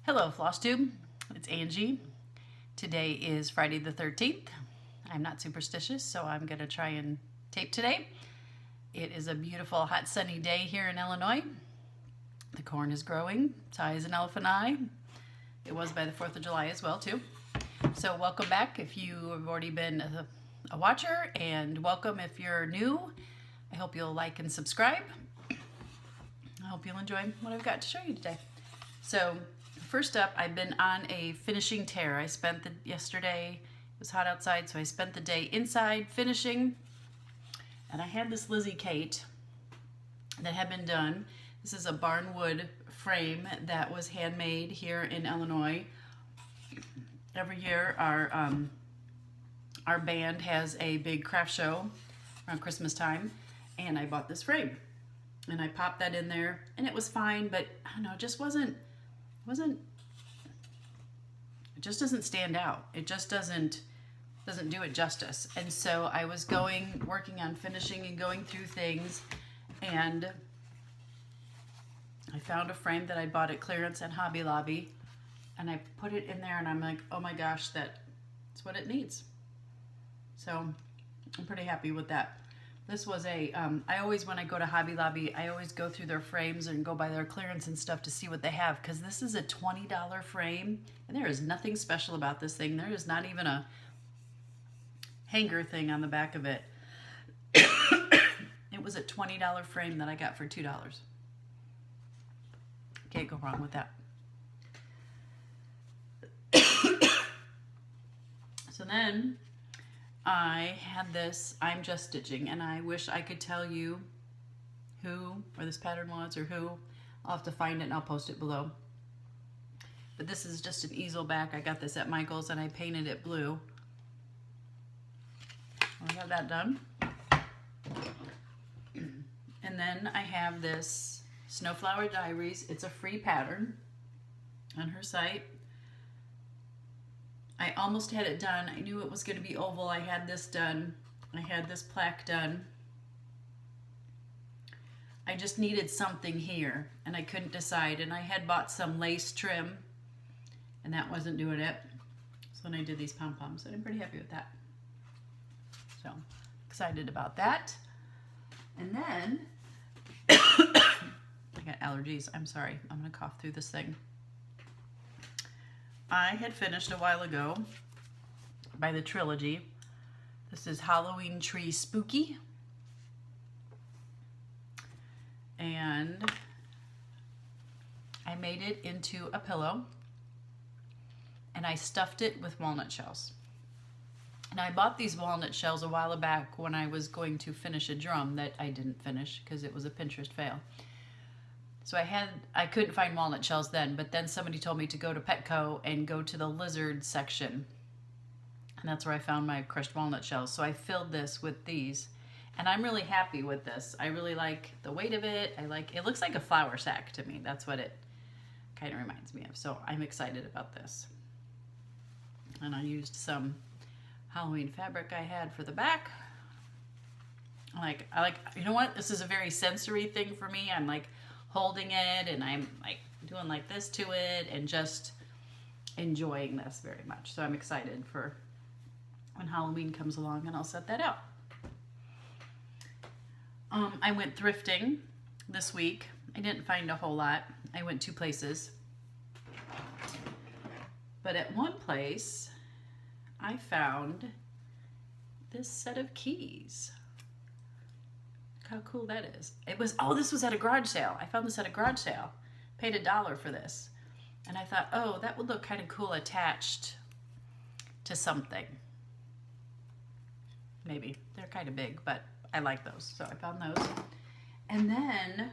Hello, Flosstube. It's Angie. Today is Friday the 13th. I'm not superstitious, so I'm going to try and tape today. It is a beautiful, hot, sunny day here in Illinois. The corn is growing. It's high as an elephant eye. It was by the 4th of July as well, too. So welcome back if you have already been a watcher, and welcome if you're new. I hope you'll like and subscribe. I hope you'll enjoy what I've got to show you today. So first up, I've been on a finishing tear. I spent yesterday, it was hot outside, so I spent the day inside finishing. And I had this Lizzie Kate that had been done. This is a barnwood frame that was handmade here in Illinois. Every year our band has a big craft show around Christmas time, and I bought this frame. And I popped that in there, and it was fine, but I don't know, it just it just doesn't stand out. It just doesn't do it justice. And so I was working on finishing and going through things, and I found a frame that I bought at clearance at Hobby Lobby, and I put it in there, and I'm like, oh my gosh, that's what it needs. So I'm pretty happy with that. This was I always, when I go to Hobby Lobby, I always go through their frames and go by their clearance and stuff to see what they have, because this is a $20 frame, and there is nothing special about this thing. There is not even a hanger thing on the back of it. It was a $20 frame that I got for $2. Can't go wrong with that. So then I had this I'm Just Stitching, and I wish I could tell you who, or this pattern was, or who. I'll have to find it and I'll post it below. But this is just an easel back. I got this at Michael's and I painted it blue. I got that done. And then I have this Snowflower Diaries. It's a free pattern on her site. I almost had it done. I knew it was going to be oval. I had this done. I had this plaque done. I just needed something here, and I couldn't decide. And I had bought some lace trim, and that wasn't doing it. So then I did these pom-poms, and I'm pretty happy with that. So excited about that. And then I got allergies. I'm sorry. I'm going to cough through this thing. I had finished a while ago by the Trilogy. This is Halloween Tree Spooky. And I made it into a pillow, and I stuffed it with walnut shells. And I bought these walnut shells a while back when I was going to finish a drum that I didn't finish because it was a Pinterest fail. So I couldn't find walnut shells then, but then somebody told me to go to Petco and go to the lizard section. And that's where I found my crushed walnut shells. So I filled this with these, and I'm really happy with this. I really like the weight of it. It looks like a flour sack to me. That's what it kind of reminds me of. So I'm excited about this. And I used some Halloween fabric I had for the back. I like, you know what? This is a very sensory thing for me. I'm like holding it, and I'm like doing like this to it and just enjoying this very much. So I'm excited for when Halloween comes along, and I'll set that out. I went thrifting this week. I didn't find a whole lot. I went 2 places. But at one place, I found this set of keys. How cool that is. This was at a garage sale. I found this at a garage sale. Paid $1 for this. And I thought, oh, that would look kind of cool attached to something. Maybe. They're kind of big, but I like those. So I found those. And then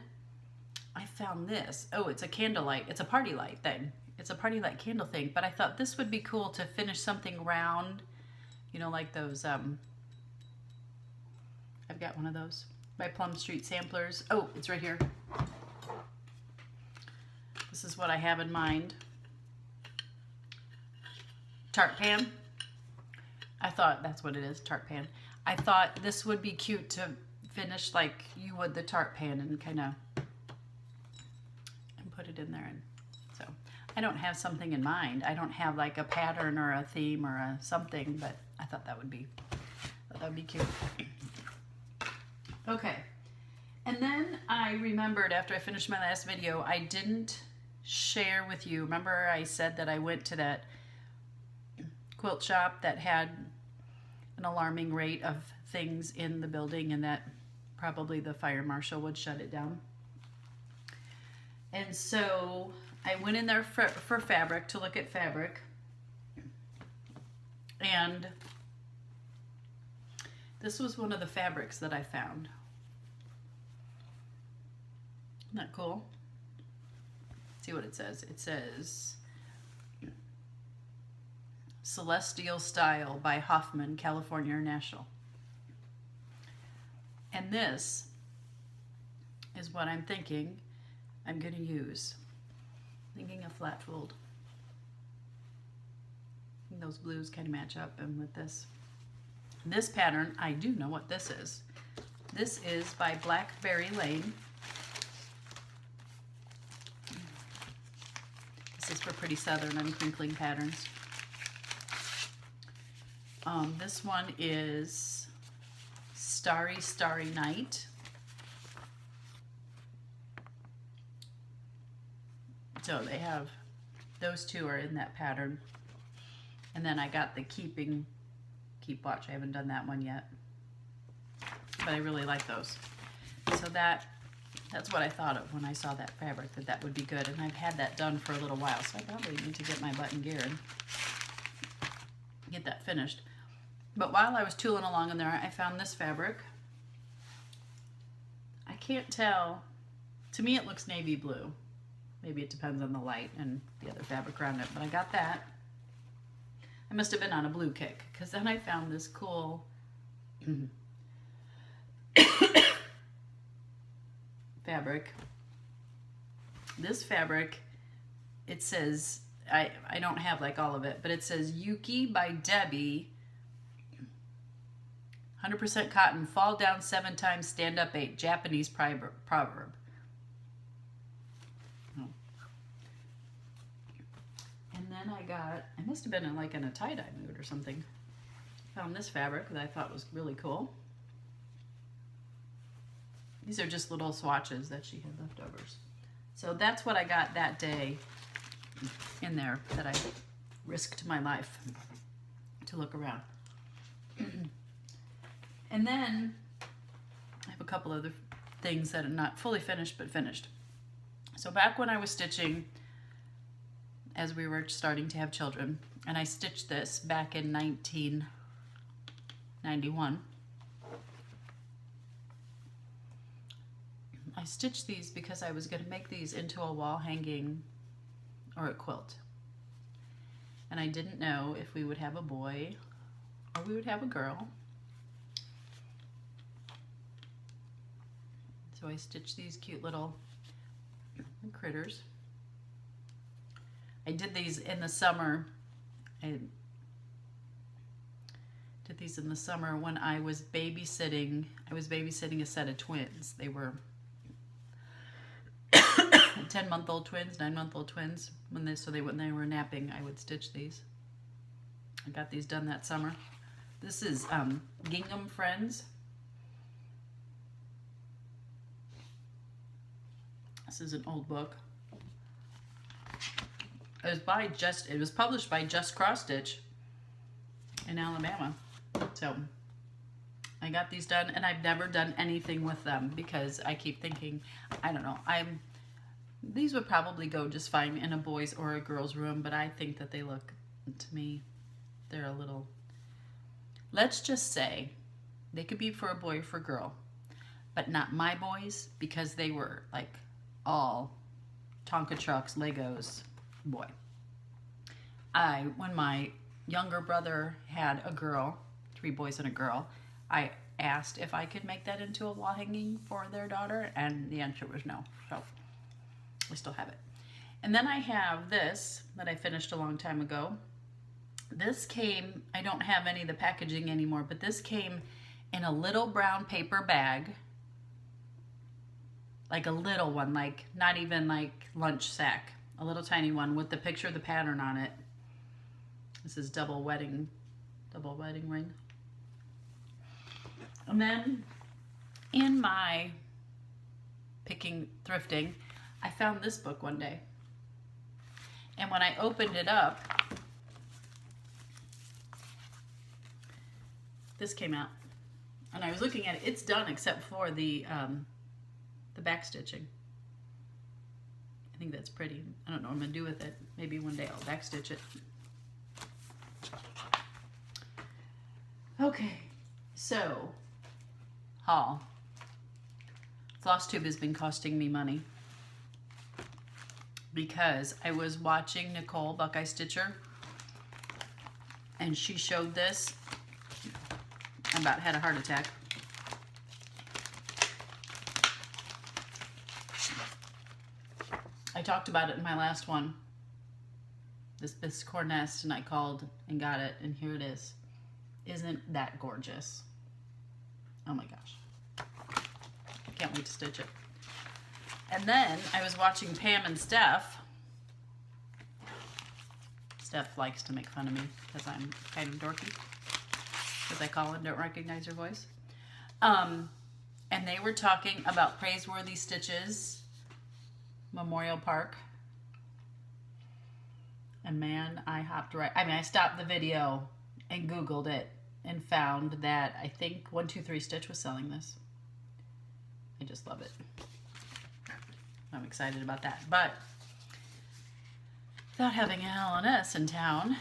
I found this. Oh, it's a candlelight. It's a party light thing. It's a party light candle thing. But I thought this would be cool to finish something round. You know, like those, I've got one of those. My Plum Street samplers. Oh, it's right here. This is what I have in mind. Tart pan. I thought that's what it is, tart pan. I thought this would be cute to finish like you would the tart pan, and kind of put it in there. And so I don't have something in mind. I don't have like a pattern or a theme or a something, but I thought that would be cute. Okay. And then I remembered after I finished my last video, I didn't share with you. Remember I said that I went to that quilt shop that had an alarming rate of things in the building and that probably the fire marshal would shut it down. And so I went in there for fabric, to look at fabric. And this was one of the fabrics that I found. Isn't that cool? See what it says. It says Celestial Style by Hoffman, California International. And this is what I'm thinking I'm going to use. Thinking of flat fold. And those blues kind of match up and with this. This pattern, I do know what this is. This is by Blackberry Lane. This is for pretty southern and crinkling patterns. This one is Starry, Starry Night. So they have, those two are in that pattern. And then I got the Keep Watch. I haven't done that one yet. But I really like those. So that's what I thought of when I saw that fabric, that would be good. And I've had that done for a little while, so I probably need to get my button gear and get that finished. But while I was tooling along in there, I found this fabric. I can't tell. To me, it looks navy blue. Maybe it depends on the light and the other fabric around it, but I got that. I must have been on a blue kick, because then I found this cool fabric. This fabric, it says, I don't have like all of it, but it says Yuki by Debbie, 100% cotton, fall down 7 times, stand up 8, Japanese proverb. And then I must have been in like in a tie-dye mood or something. Found this fabric that I thought was really cool. These are just little swatches that she had leftovers. So that's what I got that day in there, that I risked my life to look around. And then I have a couple other things that are not fully finished, but finished. So back when I was stitching, as we were starting to have children, and I stitched this back in 1991. I stitched these because I was going to make these into a wall hanging or a quilt. And I didn't know if we would have a boy or we would have a girl. So I stitched these cute little critters. I did these in the summer. I did these in the summer when I was babysitting. I was babysitting a set of twins. They were 10-month-old twins, 9-month-old twins. When they were napping, I would stitch these. I got these done that summer. This is Gingham Friends. This is an old book. It was published by Just Cross Stitch in Alabama. So I got these done, and I've never done anything with them because I keep thinking, I don't know, these would probably go just fine in a boy's or a girl's room, but I think that they look, to me, they're a little, let's just say they could be for a boy or for a girl, but not my boys, because they were like all Tonka trucks, Legos, boy. When my younger brother had a girl, 3 boys and a girl, I asked if I could make that into a wall hanging for their daughter, and the answer was no. So I still have it. And then I have this that I finished a long time ago. This came, I don't have any of the packaging anymore, but this came in a little brown paper bag, like a little one, like not even like lunch sack. a little tiny one with the picture of the pattern on it. This is double wedding ring. And then in my thrifting, I found this book one day. And when I opened it up, this came out. And I was looking at it. It's done except for the back stitching. I think that's pretty. I don't know what I'm going to do with it. Maybe one day I'll back stitch it. Okay, so haul. Flosstube has been costing me money because I was watching Nicole Buckeye Stitcher and she showed this. I about had a heart attack. I talked about it in my last one. This biscore nest, and I called and got it, and here it is. Isn't that gorgeous? Oh my gosh. Can't wait to stitch it. And then I was watching Pam and Steph. Steph likes to make fun of me because I'm kind of dorky. Because I call and don't recognize her voice. And they were talking about Praiseworthy Stitches Memorial Park. And man, I stopped the video and Googled it and found that I think 123 Stitch was selling this. I just love it. I'm excited about that. But without having an L&S in town,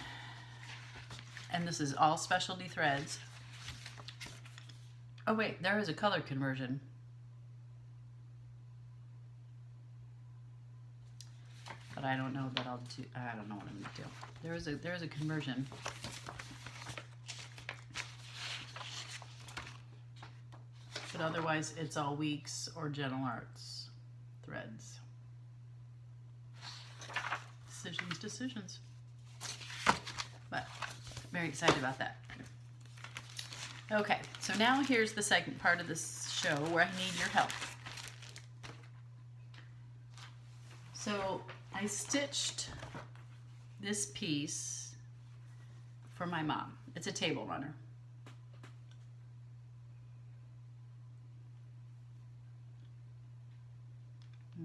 and this is all specialty threads. Oh wait, there is a color conversion. But I don't know that I'll do. I don't know what I'm gonna do. There is a conversion. But otherwise, it's all Weeks or Gentle Arts threads. Decisions. But very excited about that. Okay, so now here's the second part of this show where I need your help. So I stitched this piece for my mom. It's a table runner.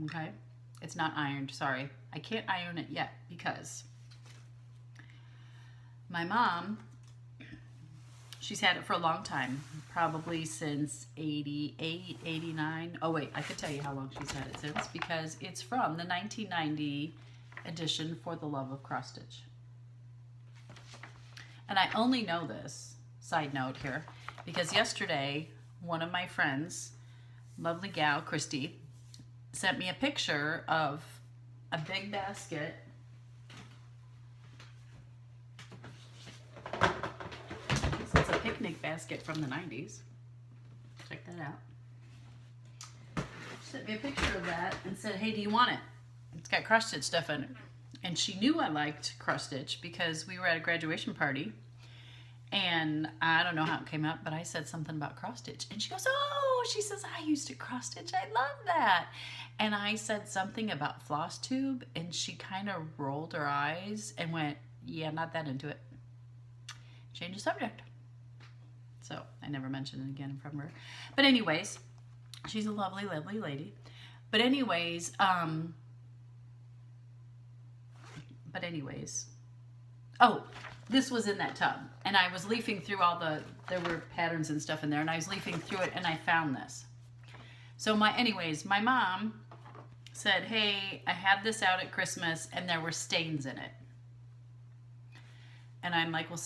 Okay, it's not ironed, sorry. I can't iron it yet because my mom, she's had it for a long time, probably since 88, 89. Oh wait, I could tell you how long she's had it since because it's from the 1990 edition For the Love of Cross Stitch. And I only know this, side note here, because yesterday one of my friends, lovely gal, Christy, sent me a picture of a big basket. It's a picnic basket from the 90s. Check that out. She sent me a picture of that and said, hey, do you want it? It's got cross stitch stuff in it. And she knew I liked cross stitch because we were at a graduation party. And I don't know how it came up, but I said something about cross stitch. And she goes, oh, she says, I used to cross stitch. I love that. And I said something about Flosstube, and she kind of rolled her eyes and went, yeah, not that into it. Change the subject. So I never mentioned it again from her. But anyways, she's a lovely, lovely lady. But anyways, oh, this was in that tub, and I was leafing through there were patterns and stuff in there, and I was leafing through it, and I found this. So my mom said, hey, I had this out at Christmas, and there were stains in it. And I'm like, well,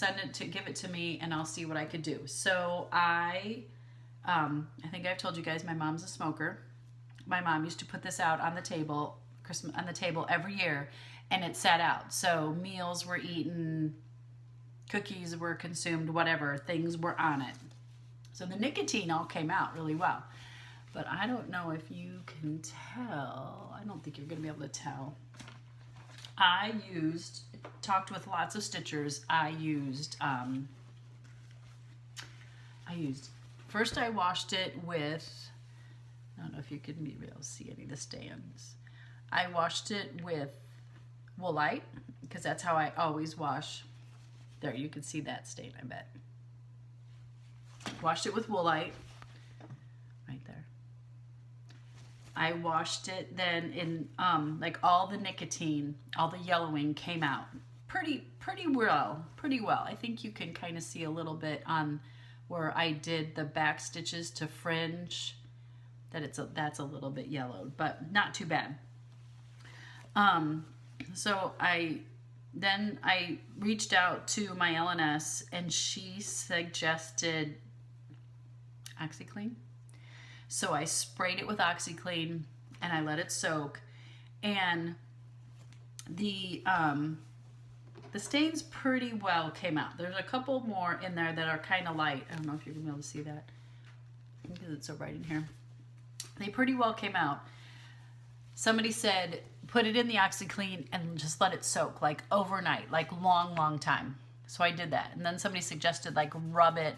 give it to me, and I'll see what I could do. So I think I've told you guys, my mom's a smoker. My mom used to put this out on the table, every year, and it sat out. So meals were eaten, cookies were consumed, whatever, things were on it. So the nicotine all came out really well. But I don't know if you can tell. I don't think you're going to be able to tell. Talked with lots of stitchers. First I washed it with, I don't know if you can be able to see any of the stains. I washed it with Woolite, because that's how I always wash. There, you can see that stain, I bet. Washed it with Woolite, right there. I washed it then in, like all the nicotine, all the yellowing came out pretty well. I think you can kind of see a little bit on where I did the back stitches to fringe, that that's a little bit yellowed, but not too bad. So I reached out to my LNS and she suggested OxyClean. So I sprayed it with OxyClean and I let it soak, and the stains pretty well came out. There's a couple more in there that are kind of light. I don't know if you're gonna be able to see that because it's so bright in here. They pretty well came out. Somebody said, put it in the OxyClean and just let it soak like overnight, like long time. So I did that. And then somebody suggested like rub it.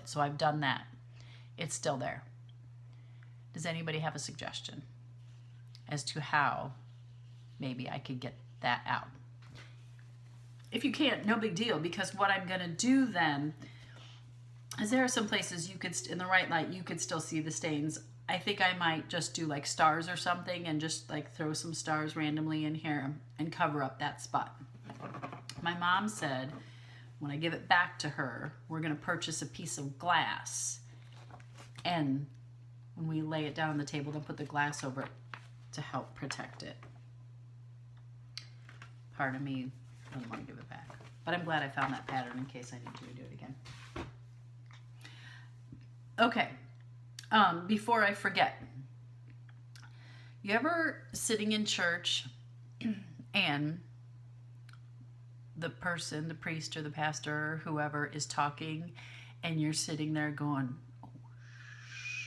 So I've done that. It's still there. Does anybody have a suggestion as to how maybe I could get that out? If you can't, no big deal, because what I'm gonna do then is there are some places you could, in the right light, you could still see the stains. I think I might just do like stars or something and just like throw some stars randomly in here and cover up that spot. My mom said when I give it back to her, we're gonna purchase a piece of glass, and when we lay it down on the table, then put the glass over it to help protect it. Part of me doesn't want to give it back, but I'm glad I found that pattern in case I need to redo it again. Okay, before I forget, you ever sitting in church and the person, the priest or the pastor or whoever is talking, and you're sitting there going, oh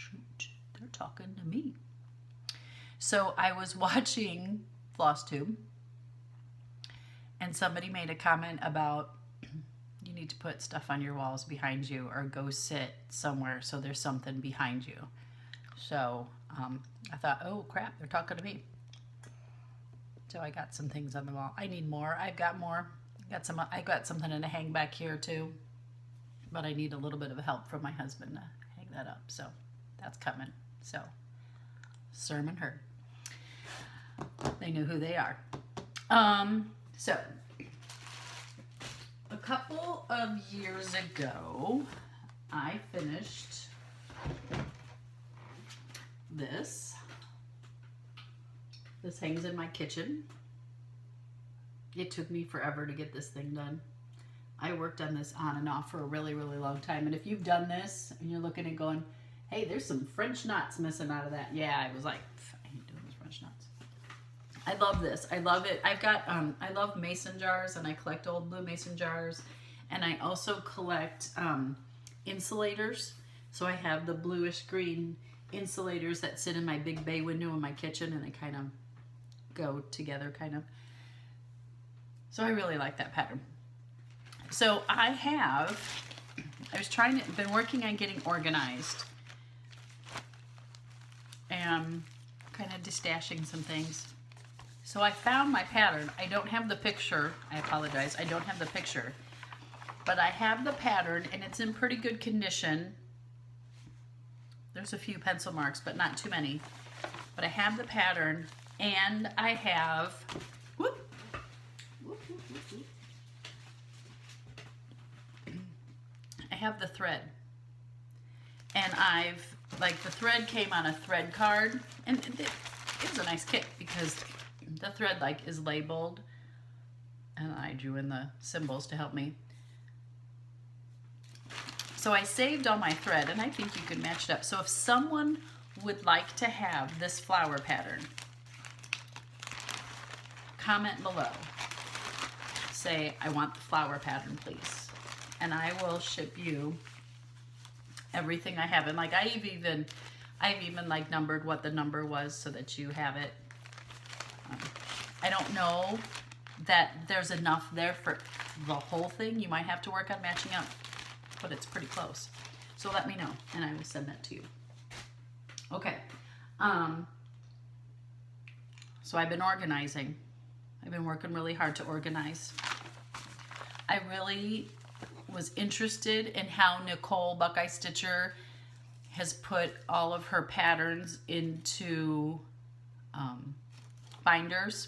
shoot, they're talking to me. So I was watching Flosstube and somebody made a comment about you need to put stuff on your walls behind you or go sit somewhere so there's something behind you. So I thought, oh crap, they're talking to me. So I got some things on the wall. I need more. I've got more. I got something to hang back here too, but I need a little bit of help from my husband to hang that up. So that's coming. So sermon heard. They knew who they are. So a couple of years ago, I finished this. This hangs in my kitchen. It took me forever to get this thing done. I worked on this on and off for a really long time. And if you've done this and you're looking and going, hey, there's some French knots missing out of that. Yeah, I was like, I ain't doing those French knots. I love this. I love it. I've got, I love mason jars, and I collect old blue mason jars. And I also collect insulators. So I have the bluish green insulators that sit in my big bay window in my kitchen, and they kind of go together kind of. So I really like that pattern. So been working on getting organized and kind of destashing some things. So I found my pattern. I don't have the picture. I apologize. I don't have the picture. But I have the pattern, and it's in pretty good condition. There's a few pencil marks, but not too many. But I have the pattern, and I have... I have the thread, and the thread came on a thread card, and it was a nice kit because the thread is labeled, and I drew in the symbols to help me. So I saved all my thread, and I think you could match it up. So if someone would like to have this flower pattern, comment below. Say, I want the flower pattern, please. And I will ship you everything I have. And I've even numbered what the number was so that you have it. I don't know that there's enough there for the whole thing. You might have to work on matching up, but it's pretty close. So let me know, and I will send that to you. Okay. So I've been organizing. I've been working really hard to organize. I really was interested in how Nicole Buckeye Stitcher has put all of her patterns into binders.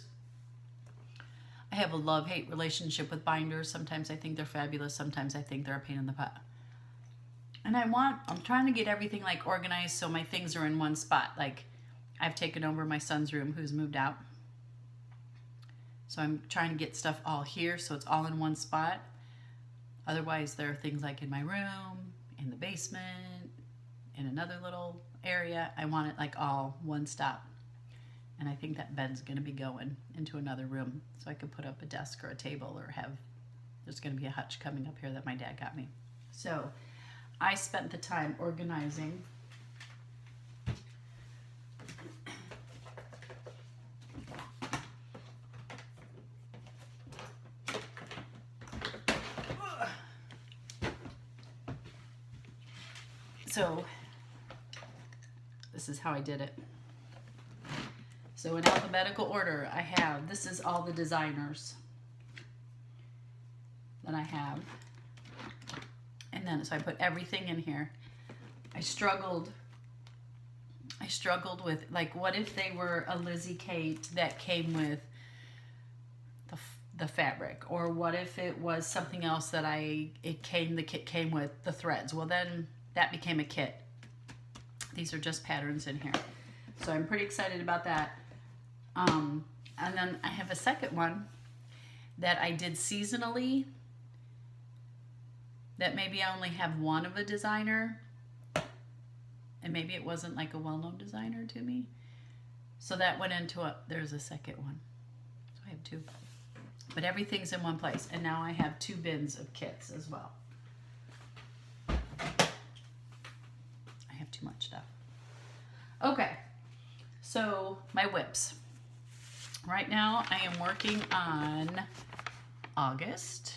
I have a love-hate relationship with binders. Sometimes I think they're fabulous. Sometimes I think they're a pain in the butt. And I'm trying to get everything like organized so my things are in one spot. Like I've taken over my son's room who's moved out. So I'm trying to get stuff all here so it's all in one spot. Otherwise there are things like in my room, in the basement, in another little area. I want it like all one stop. And I think that bed's gonna be going into another room so I could put up a desk or a table or there's gonna be a hutch coming up here that my dad got me. So I spent the time organizing so this is how I did it. So in alphabetical order, I have, this is all the designers that I have. And then, so I put everything in here. I struggled with, like, what if they were a Lizzie Kate that came with the fabric? Or what if it was something else that the kit came with the threads? Well, then that became a kit. These are just patterns in here. So I'm pretty excited about that. And then I have a second one that I did seasonally that maybe I only have one of a designer, and maybe it wasn't like a well-known designer to me. So that went into there's a second one. So I have two. But everything's in one place. And now I have 2 bins of kits as well. I have too much stuff. Okay, so my whips. Right now I am working on August.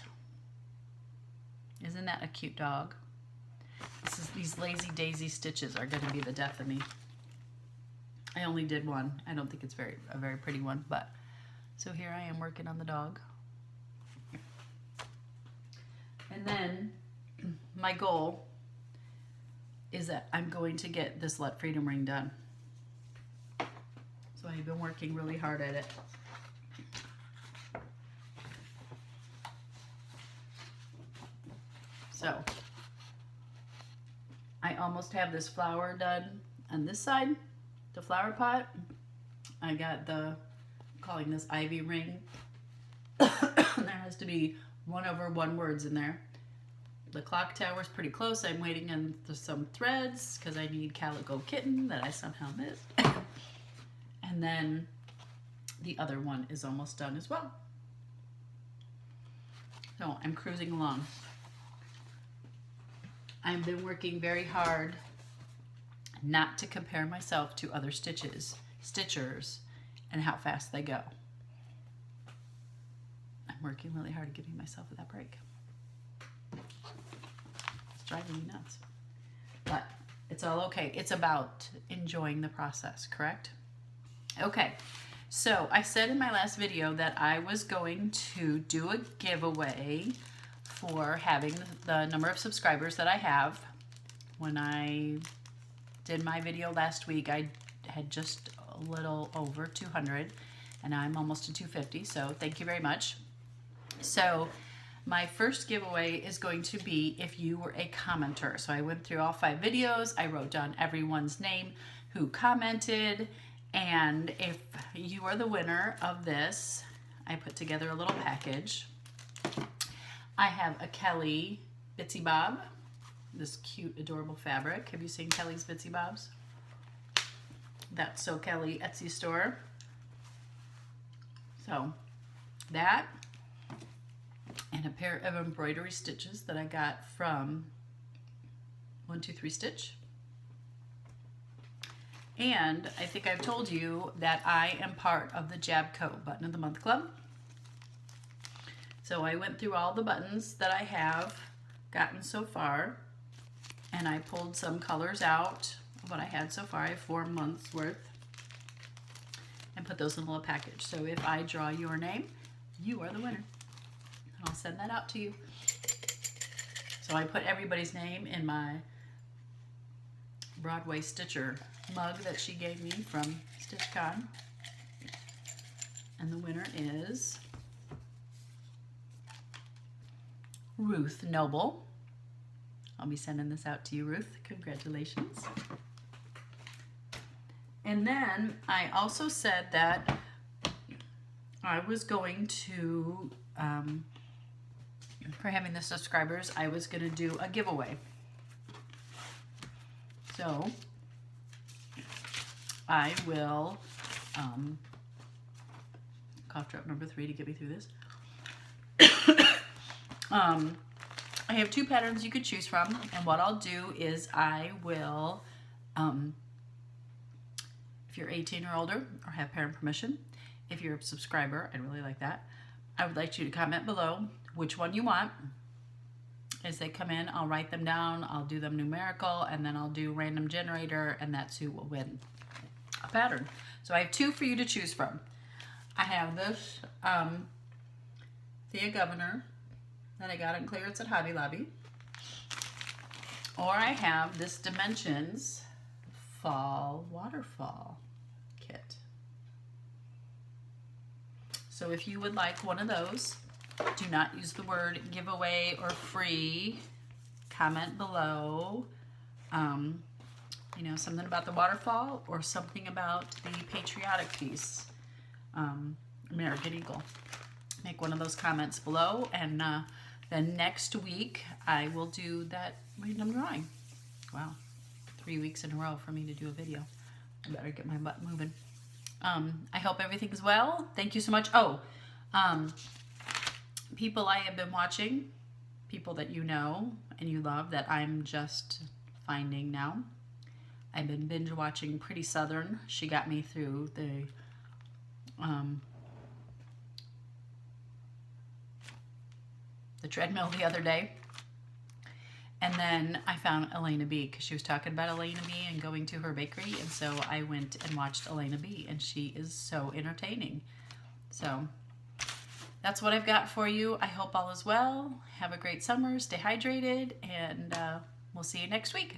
Isn't that a cute dog? These lazy daisy stitches are going to be the death of me. I only did one. I don't think it's a very pretty one, but so here I am working on the dog. And then my goal is that I'm going to get this Let Freedom ring done. So I've been working really hard at it. So I almost have this flower done on this side, the flower pot. I got calling this ivy ring. There has to be 1/1 words in there. The clock tower's pretty close. I'm waiting on some threads because I need Calico Kitten that I somehow missed. And then the other one is almost done as well. So I'm cruising along. I've been working very hard not to compare myself to other stitchers, and how fast they go. I'm working really hard at giving myself that break. It's driving me nuts. But it's all okay. It's about enjoying the process, correct? Okay, so I said in my last video that I was going to do a giveaway for having the number of subscribers that I have. When I did my video last week, I had just a little over 200, and I'm almost to 250, so thank you very much. So my first giveaway is going to be if you were a commenter. So I went through all 5 videos, I wrote down everyone's name who commented, and if you are the winner of this, I put together a little package. I have a Kelly Bitsy Bob, this cute, adorable fabric. Have you seen Kelly's Bitsy Bobs? That's So Kelly Etsy store. So that, and a pair of embroidery stitches that I got from 123 Stitch. And I think I've told you that I am part of the Jabco Button of the Month Club. So I went through all the buttons that I have gotten so far, and I pulled some colors out of what I had so far. I have 4 months worth. and put those in a little package. So if I draw your name, you are the winner. And I'll send that out to you. So I put everybody's name in my Broadway Stitcher mug that she gave me from StitchCon. And the winner is Ruth Noble. I'll be sending this out to you, Ruth. Congratulations. And then I also said that I was going to, for having the subscribers, I was going to do a giveaway. So I will, cough drop number 3 to get me through this. I have 2 patterns you could choose from, and what I'll do is I will, if you're 18 or older or have parent permission, if you're a subscriber, I'd really like that. I would like you to comment below which one you want. As they come in, I'll write them down, I'll do them numerical, and then I'll do random generator, and that's who will win a pattern. So I have 2 for you to choose from. I have this Thea Governor that I got in clearance at Hobby Lobby. Or I have this Dimensions Fall Waterfall kit. So if you would like one of those, do not use the word giveaway or free. Comment below, you know, something about the waterfall or something about the patriotic piece, American Eagle. Make one of those comments below, and then next week I will do that random drawing. Wow, 3 weeks in a row for me to do a video. I better get my butt moving. I hope everything's well. Thank you so much. Oh, people I have been watching, people that you know and you love that I'm just finding now. I've been binge watching Pretty Southern. She got me through the treadmill the other day. And then I found Elena B because she was talking about Elena B and going to her bakery. And so I went and watched Elena B, and she is so entertaining. So that's what I've got for you. I hope all is well. Have a great summer. Stay hydrated, and we'll see you next week.